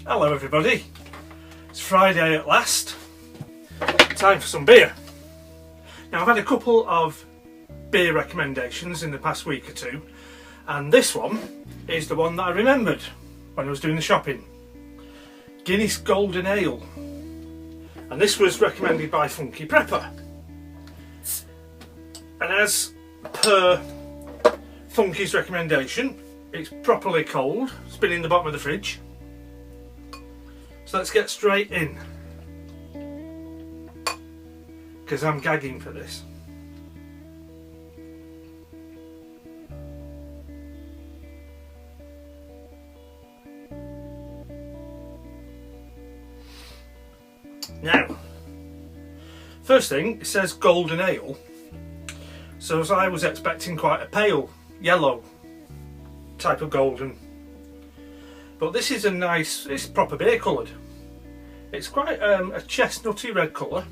Hello everybody, it's Friday at last, time for some beer. Now I've had a couple of beer recommendations in the past week or two, and this one is the one that I remembered when I was doing the shopping. Guinness Golden Ale, and this was recommended by Funky Prepper, and as per Funky's recommendation, it's properly cold. It's been in the bottom of the fridge. So let's get straight in, because I'm gagging for this. Now, first thing, it says Golden Ale. So as I was expecting quite a pale yellow type of golden, but this is a nice, it's proper beer coloured. It's quite a chestnutty red colour.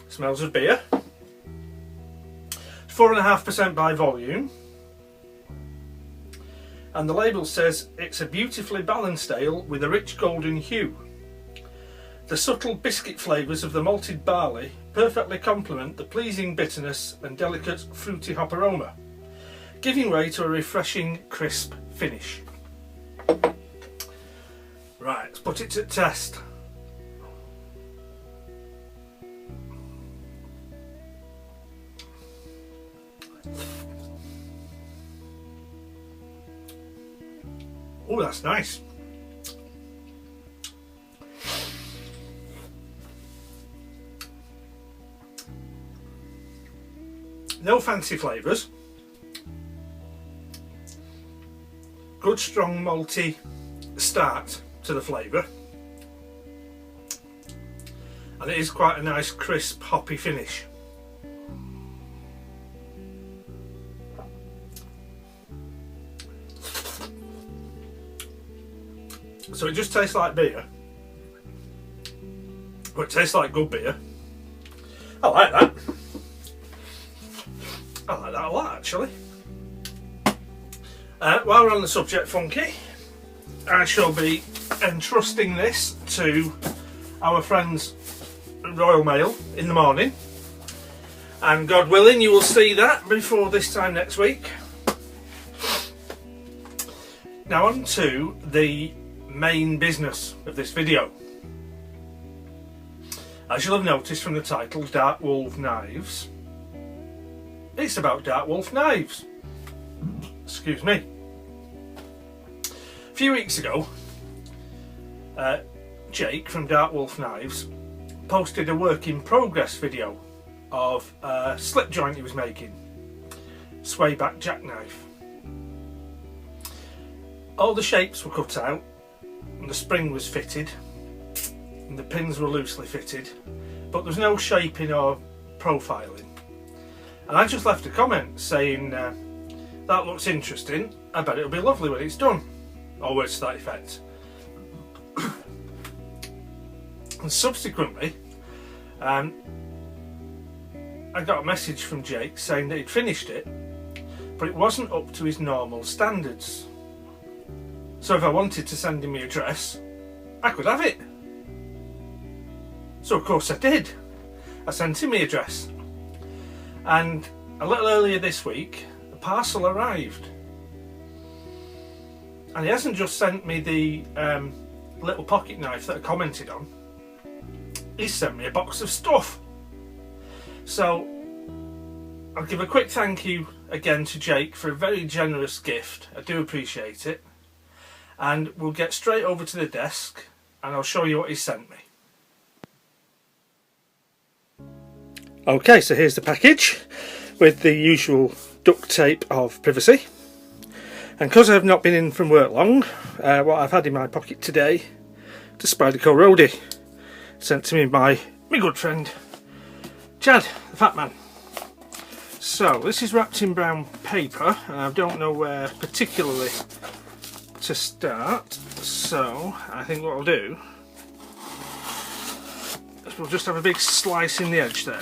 Smells of beer. 4.5% by volume, and the label says it's a beautifully balanced ale with a rich golden hue. The subtle biscuit flavours of the malted barley perfectly complement the pleasing bitterness and delicate fruity hop aroma, giving way to a refreshing crisp finish. Right, let's put it to the test. Oh, that's nice. No fancy flavours. Good strong malty start to the flavour, and it is quite a nice crisp hoppy finish. So it just tastes like beer, but it tastes like good beer. I like that. I like that a lot, actually. While we're on the subject, Funky, I shall be entrusting this to our friends Royal Mail in the morning, and God willing you will see that before this time next week. Now on to the main business of this video. As you'll have noticed from the title, Dark-Wolfe Knives, it's about Dark-Wolfe Knives. Excuse me. A few weeks ago, Jake from Dark-Wolfe Knives posted a work in progress video of a slip joint he was making, sway back jackknife. All the shapes were cut out, and the spring was fitted, and the pins were loosely fitted, but there's no shaping or profiling. And I just left a comment saying, that looks interesting, I bet it'll be lovely when it's done, or words to that effect. And subsequently, I got a message from Jake saying that he'd finished it, but it wasn't up to his normal standards. So if I wanted to send him my address, I could have it. So of course I did. I sent him my address. And a little earlier this week, the parcel arrived. And he hasn't just sent me the little pocket knife that I commented on. He's sent me a box of stuff. So I'll give a quick thank you again to Jake for a very generous gift. I do appreciate it. And we'll get straight over to the desk and I'll show you what he sent me. Okay, so here's the package with the usual duct tape of privacy. And because I've not been in from work long, what I've had in my pocket today, the Spyderco Roadie, sent to me by my good friend Chad, the fat man. So this is wrapped in brown paper, and I don't know where particularly to start, so I think what I'll do is we'll just have a big slice in the edge there.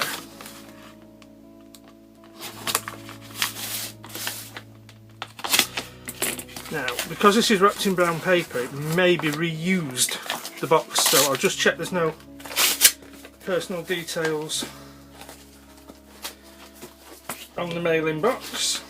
Now, because this is wrapped in brown paper, it may be reused, the box, so I'll just check there's no personal details on the mailing box.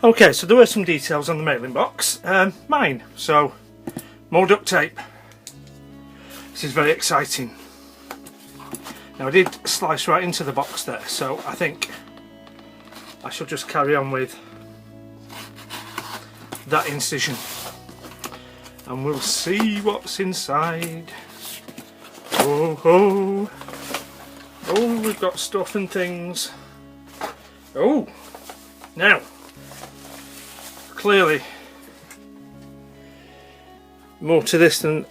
Okay, so there were some details on the mailing box. Mine, so more duct tape. This is very exciting. Now I did slice right into the box there, so I think I shall just carry on with that incision and we'll see what's inside. Oh, oh, oh, we've got stuff and things. Oh, now clearly more to this than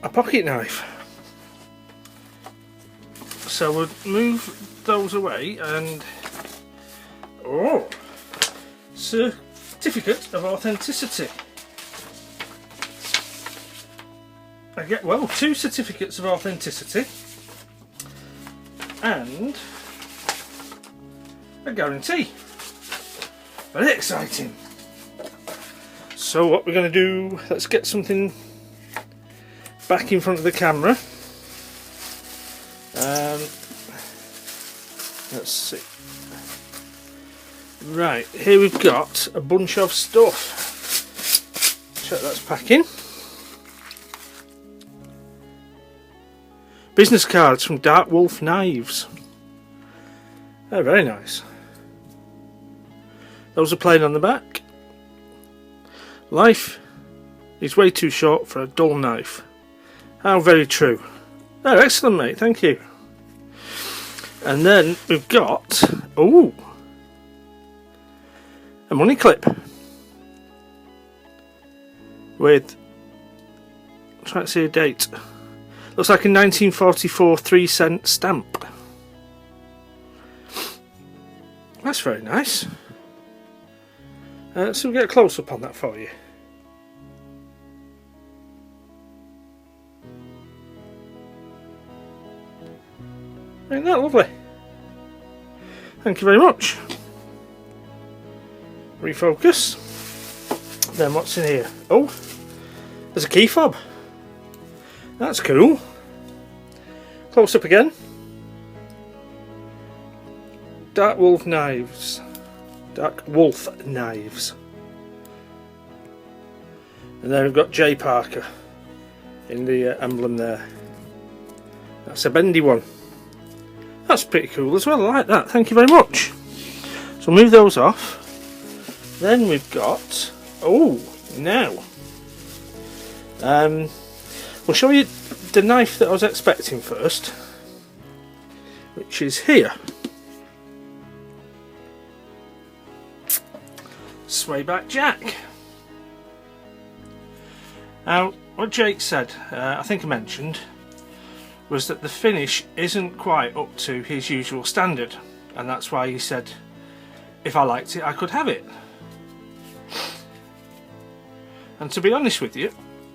a pocket knife. So we'll move those away and oh, certificate of authenticity. I get, well, 2 certificates of authenticity and a guarantee. Very exciting. So what we're going to do, let's get something back in front of the camera. Let's see. Right, here we've got a bunch of stuff. Check that's packing. Business cards from Dark-Wolfe Knives. They're very nice. Those are plain on the back. Life is way too short for a dull knife. How very true. Oh, excellent, mate, thank you. And then we've got, oh, a money clip with, I'm trying to see a date. Looks like a 1944 3-cent stamp. That's very nice. So we'll get a close-up on that for you. Ain't that lovely? Thank you very much. Refocus. Then what's in here? Oh, there's a key fob. That's cool. Close up again. Dark-Wolfe Knives. Dark-Wolfe Knives. And then we've got J. Parker in the emblem there. That's a bendy one. That's pretty cool as well, I like that, thank you very much. So move those off. Then we've got, oh, now. We'll show you the knife that I was expecting first, which is here. Swayback Jack. Now, what Jake said, I think I mentioned, was that the finish isn't quite up to his usual standard, and that's why he said if I liked it I could have it. And to be honest with you,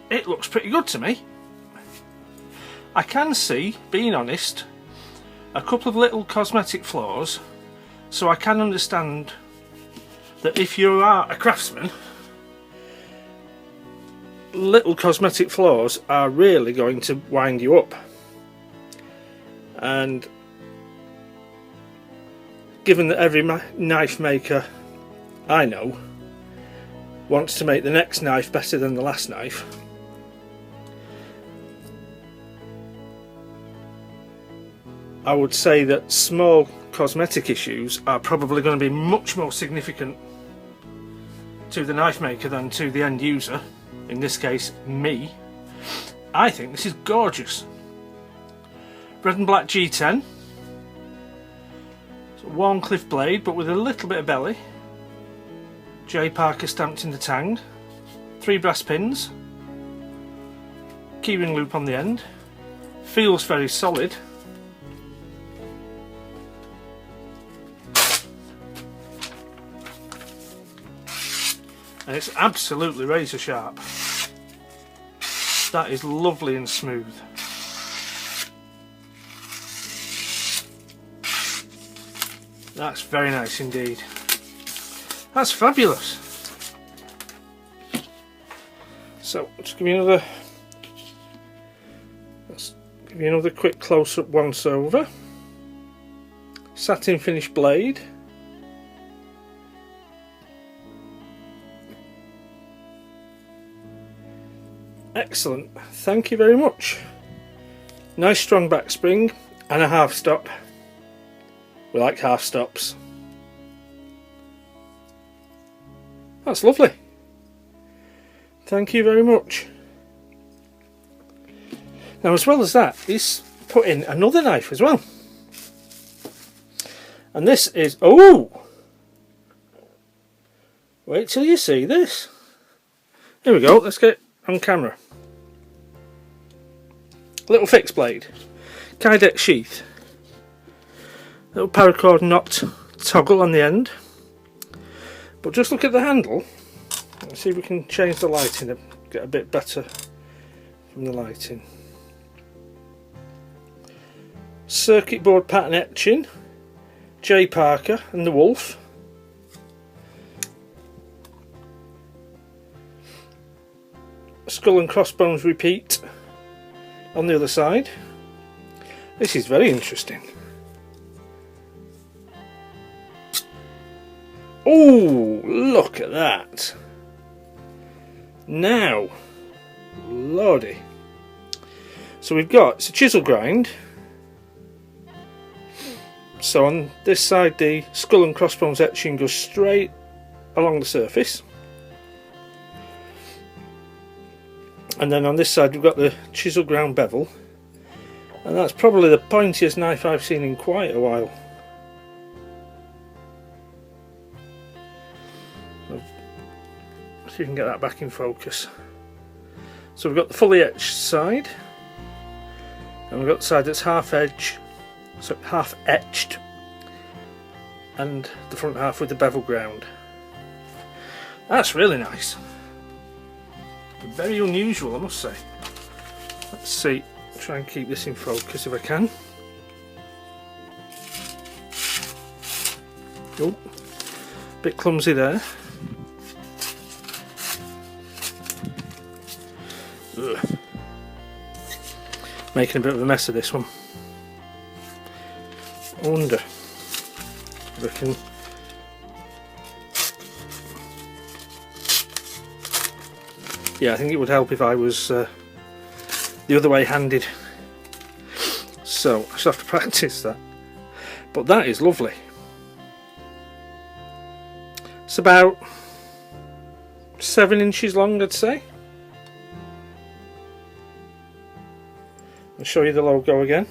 it looks pretty good to me. I can see, being honest, a couple of little cosmetic flaws, so I can understand that if you are a craftsman, little cosmetic flaws are really going to wind you up. And given that every knife maker I know wants to make the next knife better than the last knife, I would say that small cosmetic issues are probably going to be much more significant to the knife maker than to the end user, in this case me. I think this is gorgeous. Red and black G10, so Warncliffe blade but with a little bit of belly, J. Parker stamped in the tang, 3 brass pins, keyring loop on the end, feels very solid. and it's absolutely razor sharp. That is lovely and smooth. That's very nice indeed. That's fabulous. So just give you another quick close-up once over. Satin finish blade. Excellent, thank you very much. Nice strong back spring and a half stop. We like half stops. That's lovely. Thank you very much. Now, as well as that, he's put in another knife as well. And this is, oh! Wait till you see this. Here we go, let's get it on camera. Little fixed blade. Kydex sheath. Little paracord knot toggle on the end. But just look at the handle. Let's see if we can change the lighting and get a bit better from the lighting. Circuit board pattern etching. J. Parker and the Wolf. Skull and crossbones repeat on the other side. This is very interesting. Oh, look at that. Now, lordy. So we've got, it's a chisel grind. So on this side the skull and crossbones etching goes straight along the surface. And then on this side we've got the chisel ground bevel. And that's probably the pointiest knife I've seen in quite a while. See if you can get that back in focus. So we've got the fully etched side, and we've got the side that's half etched, and the front half with the bevel ground. That's really nice. Very unusual, I must say. Let's see, try and keep this in focus if I can. Oh, bit clumsy there. Ugh. Making a bit of a mess of this one. I wonder if I can. Yeah, I think it would help if I was the other way handed. So I should have to practice that. But that is lovely. It's about 7 inches long, I'd say. I'll show you the logo again.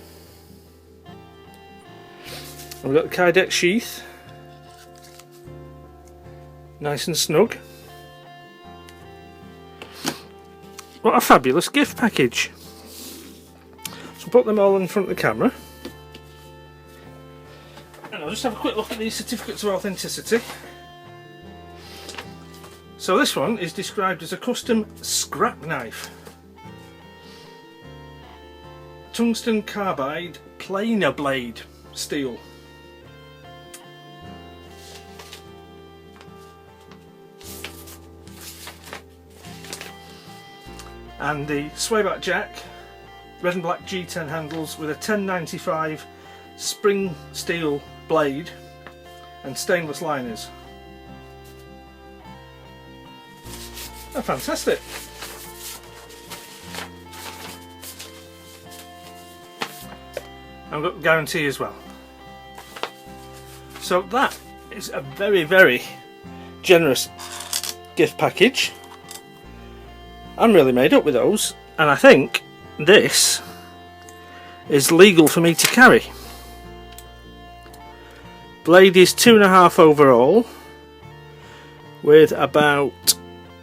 We've got the Kydex sheath. Nice and snug. What a fabulous gift package. So put them all in front of the camera. And I'll just have a quick look at these certificates of authenticity. So this one is described as a custom scrap knife. Tungsten carbide planer blade steel. And the swayback jack, red and black G10 handles with a 1095 spring steel blade and stainless liners. Oh, fantastic! I've got the guarantee as well. So that is a very, very generous gift package. I'm really made up with those, and I think this is legal for me to carry. Blade is 2.5 overall, with about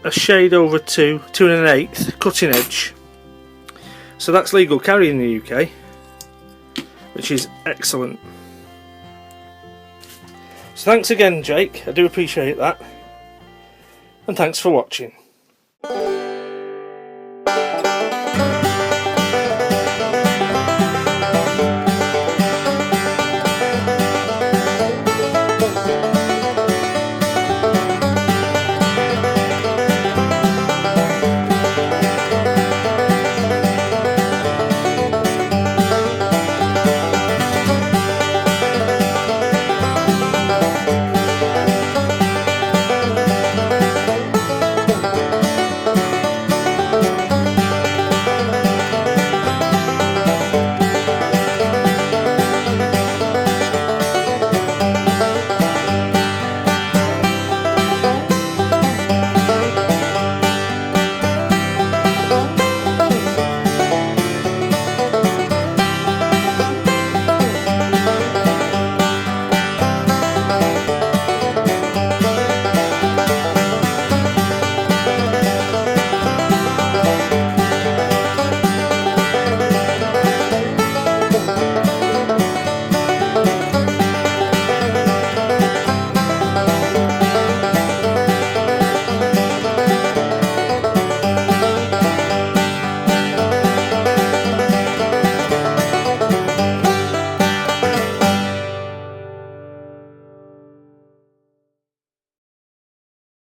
a shade over 2 1/8 cutting edge. So that's legal carry in the UK, which is excellent. So thanks again, Jake, I do appreciate that. and thanks for watching.